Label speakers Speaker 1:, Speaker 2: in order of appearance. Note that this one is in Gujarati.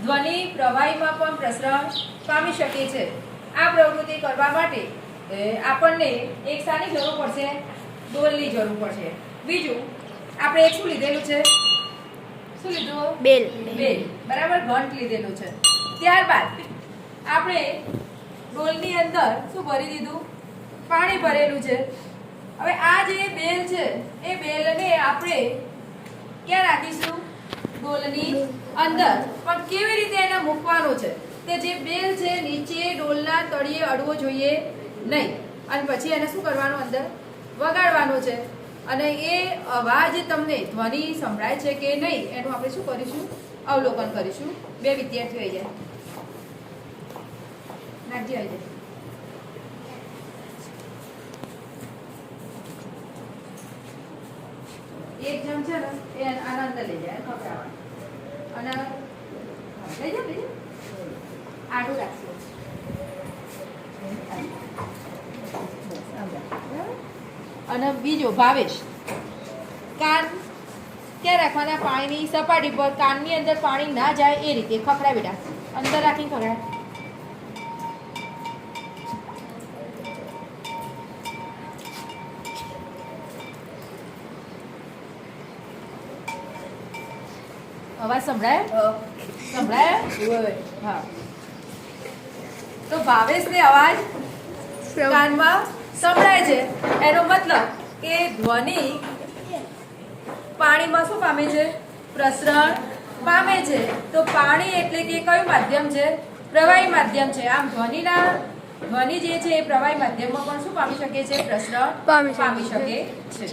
Speaker 1: ધ્વનિ પ્રવાહીમાં પણ પ્રસરણ પામી શકે છે। આ પ્રવૃત્તિ કરવા માટે આપણને એક શાની જરૂર પડશે? ડોલની જરૂર પડશે। બીજું આપણે એક શું લીધેલું છે? શું લીધું? બેલ। બરાબર, ઘંટ લીધેલું છે। ત્યારબાદ આપણે ડોલની અંદર શું ભરી દીધું? પાણી ભરેલું છે। હવે આ જે બેલ છે એ બેલને આપણે ક્યાં રાખીશું? ડોલની અંદર। પણ કેવી રીતે એને મૂકવાનો છે? તે જે બેલ છે નીચે ડોલના તળિયે અડવો જોઈએ નહીં, અને પછી એને શું કરવાનું? અંદર વગાડવાનો છે। અને એ અવાજ તમને ધ્વનિ સંભળાય છે કે નહીં એનું આપણે શું કરીશું? અવલોકન કરીશું। બે વિદ્યાર્થીઓ આવી જાય, નાગજી આવી જાય। એક જણ છે ને એ આના અંદર લઈ જાય ખવડાવવા, અને લઈ જાઓ આડું રાખજો। અને બીજો ભાવેશ, કાન ક્યાં રાખવાના? પાણીની સપાટી પર, કાનની અંદર પાણી ના જાય એ રીતે ખખડા બેટા, અંદર રાખીને ખખડા। અવાજ સંભળાય? સંભળાય? હા। તો ભાવેશને અવાજ કાનમાં સંભળાય છે, એનો મતલબ કે ધ્વનિ પાણીમાં શું પામે છે? પ્રસરણ પામે છે। તો પાણી એટલે કે કયું માધ્યમ છે? પ્રવાહી માધ્યમ છે। આમ ધ્વનિ જે છે એ પ્રવાહી માધ્યમમાં પણ શું પામી શકે છે? પ્રસરણ પામી શકે છે।